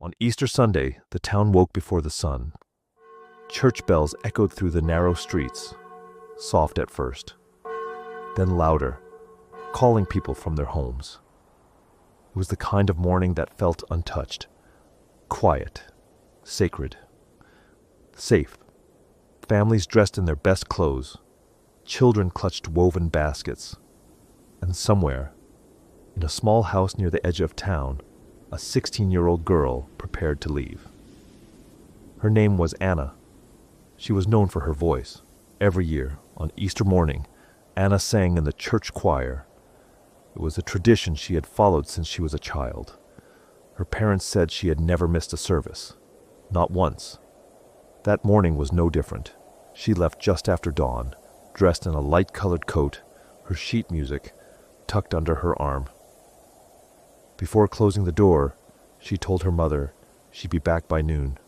On Easter Sunday, the town woke before the sun. Church bells echoed through the narrow streets, soft at first, then louder, calling people from their homes. It was the kind of morning that felt untouched, quiet, sacred, safe. Families dressed in their best clothes, children clutched woven baskets, and somewhere, in a small house near the edge of town, a 16-year-old girl prepared to leave. Her name was Anna. She was known for her voice. Every year, on Easter morning, Anna sang in the church choir. It was a tradition she had followed since she was a child. Her parents said she had never missed a service. Not once. That morning was no different. She left just after dawn, dressed in a light-colored coat, her sheet music tucked under her arm. Before closing the door, she told her mother she'd be back by noon.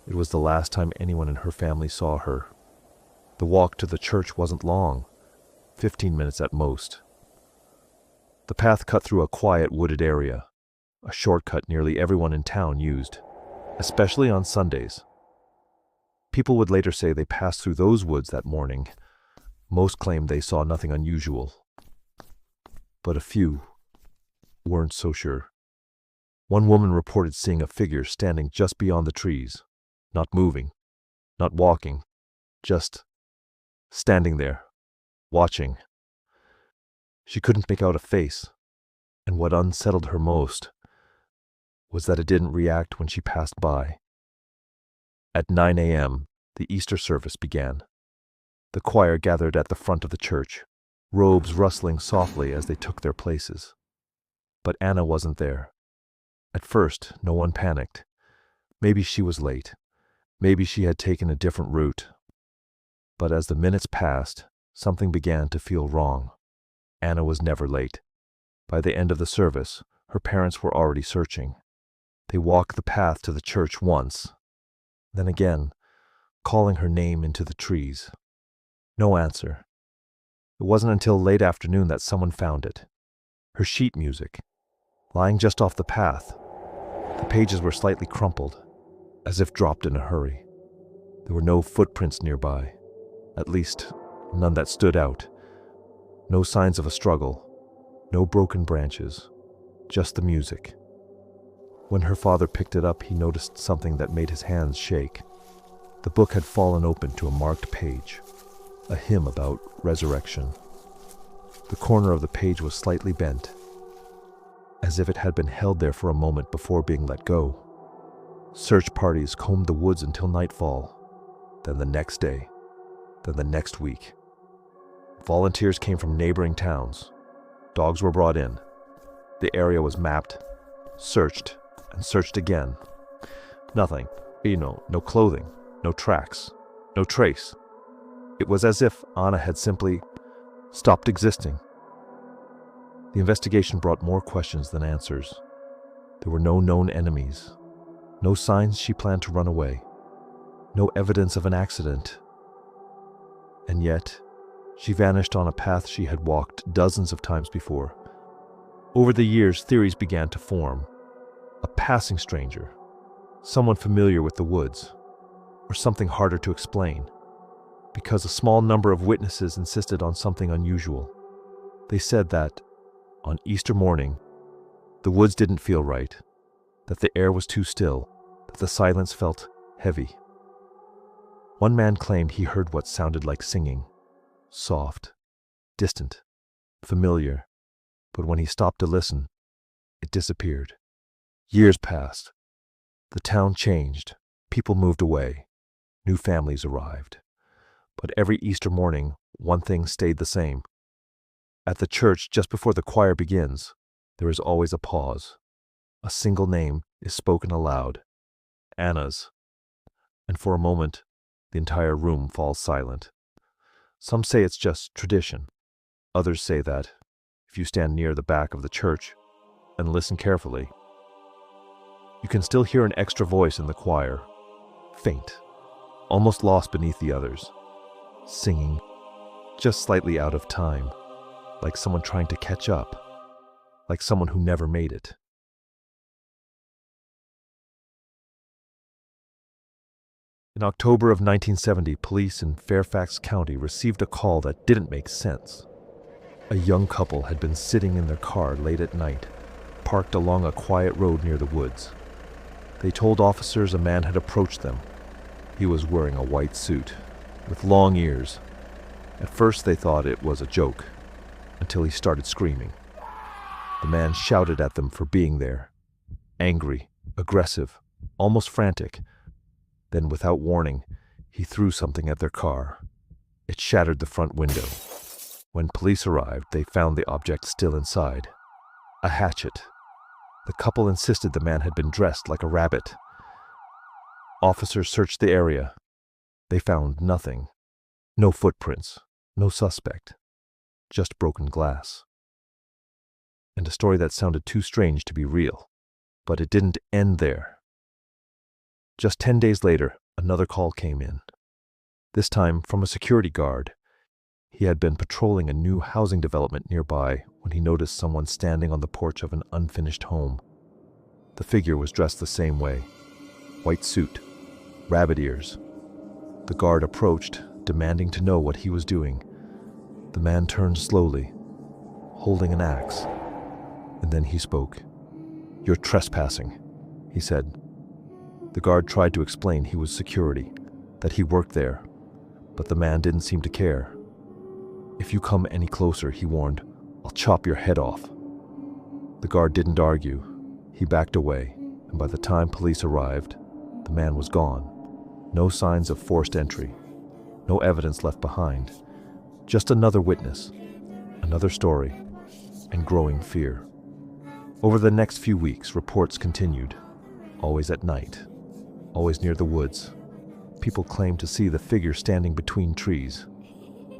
It was the last time anyone in her family saw her. The walk to the church wasn't long, 15 minutes at most. The path cut through a quiet wooded area, a shortcut nearly everyone in town used, especially on Sundays. People would later say they passed through those woods that morning. Most claimed they saw nothing unusual, but a few weren't so sure. One woman reported seeing a figure standing just beyond the trees, not moving, not walking, just standing there, watching. She couldn't make out a face, and what unsettled her most was that it didn't react when she passed by. At 9 a.m., the Easter service began. The choir gathered at the front of the church, robes rustling softly as they took their places. But Anna wasn't there. At first, no one panicked. Maybe she was late. Maybe she had taken a different route. But as the minutes passed, something began to feel wrong. Anna was never late. By the end of the service, her parents were already searching. They walked the path to the church once, then again, calling her name into the trees. No answer. It wasn't until late afternoon that someone found it. Her sheet music, lying just off the path. The pages were slightly crumpled, as if dropped in a hurry. There were no footprints nearby, at least none that stood out. No signs of a struggle, no broken branches, just the music. When her father picked it up, he noticed something that made his hands shake. The book had fallen open to a marked page, a hymn about resurrection. The corner of the page was slightly bent, as if it had been held there for a moment before being let go. Search parties combed the woods until nightfall, then the next day, then the next week. Volunteers came from neighboring towns. Dogs were brought in. The area was mapped, searched, and searched again. Nothing, no clothing, no tracks, no trace. It was as if Anna had simply stopped existing. The investigation brought more questions than answers. There were no known enemies, no signs she planned to run away, no evidence of an accident. And yet, she vanished on a path she had walked dozens of times before. Over the years, theories began to form. A passing stranger, someone familiar with the woods, or something harder to explain, because a small number of witnesses insisted on something unusual. They said that, on Easter morning, the woods didn't feel right, that the air was too still, that the silence felt heavy. One man claimed he heard what sounded like singing, soft, distant, familiar, but when he stopped to listen, it disappeared. Years passed. The town changed. People moved away. New families arrived. But every Easter morning, one thing stayed the same. At the church, just before the choir begins, there is always a pause. A single name is spoken aloud. Anna's. And for a moment, the entire room falls silent. Some say it's just tradition. Others say that, if you stand near the back of the church and listen carefully, you can still hear an extra voice in the choir, faint, almost lost beneath the others, singing just slightly out of time, like someone trying to catch up, like someone who never made it. In October of 1970, police in Fairfax County received a call that didn't make sense. A young couple had been sitting in their car late at night, parked along a quiet road near the woods. They told officers a man had approached them. He was wearing a white suit, with long ears. At first they thought it was a joke, until he started screaming. The man shouted at them for being there, angry, aggressive, almost frantic. Then, without warning, he threw something at their car. It shattered the front window. When police arrived, they found the object still inside. A hatchet. The couple insisted the man had been dressed like a rabbit. Officers searched the area. They found nothing. No footprints, no suspect, just broken glass. And a story that sounded too strange to be real. But it didn't end there. Just 10 days later, another call came in. This time from a security guard. He had been patrolling a new housing development nearby when he noticed someone standing on the porch of an unfinished home. The figure was dressed the same way. White suit, rabbit ears. The guard approached, demanding to know what he was doing. The man turned slowly, holding an axe, and then he spoke. "You're trespassing," he said. The guard tried to explain he was security, that he worked there, but the man didn't seem to care. "If you come any closer," he warned, "I'll chop your head off." The guard didn't argue. He backed away, and by the time police arrived, the man was gone. No signs of forced entry, no evidence left behind, just another witness, another story, and growing fear. Over the next few weeks, reports continued, always at night, always near the woods. People claimed to see the figure standing between trees,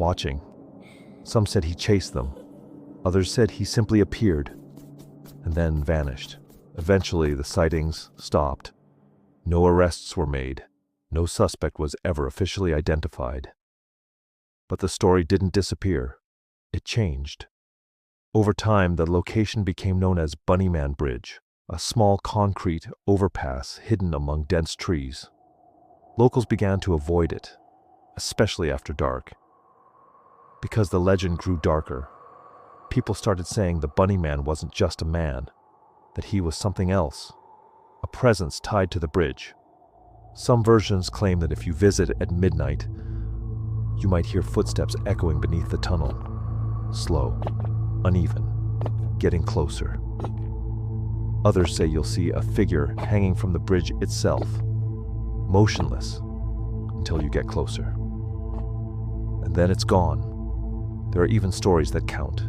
watching. Some said he chased them. Others said he simply appeared and then vanished. Eventually, the sightings stopped. No arrests were made. No suspect was ever officially identified. But the story didn't disappear. It changed. Over time, the location became known as Bunnyman Bridge, a small concrete overpass hidden among dense trees. Locals began to avoid it, especially after dark. Because the legend grew darker, people started saying the Bunnyman wasn't just a man, that he was something else, a presence tied to the bridge. Some versions claim that if you visit at midnight, you might hear footsteps echoing beneath the tunnel, slow, uneven, getting closer. Others say you'll see a figure hanging from the bridge itself, motionless, until you get closer. And then it's gone. There are even stories that count,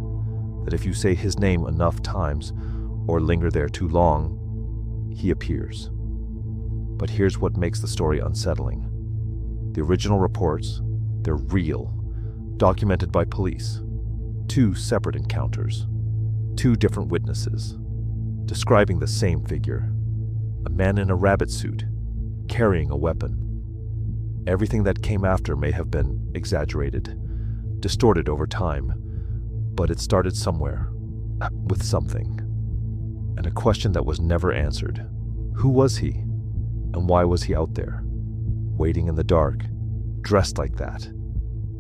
that if you say his name enough times or linger there too long, he appears. But here's what makes the story unsettling. The original reports, they're real, documented by police. 2 separate encounters, 2 different witnesses, describing the same figure. A man in a rabbit suit, carrying a weapon. Everything that came after may have been exaggerated, distorted over time, but it started somewhere, with something. And a question that was never answered. Who was he? And why was he out there, waiting in the dark, dressed like that?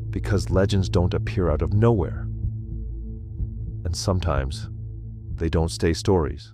Because legends don't appear out of nowhere. And sometimes, they don't stay stories.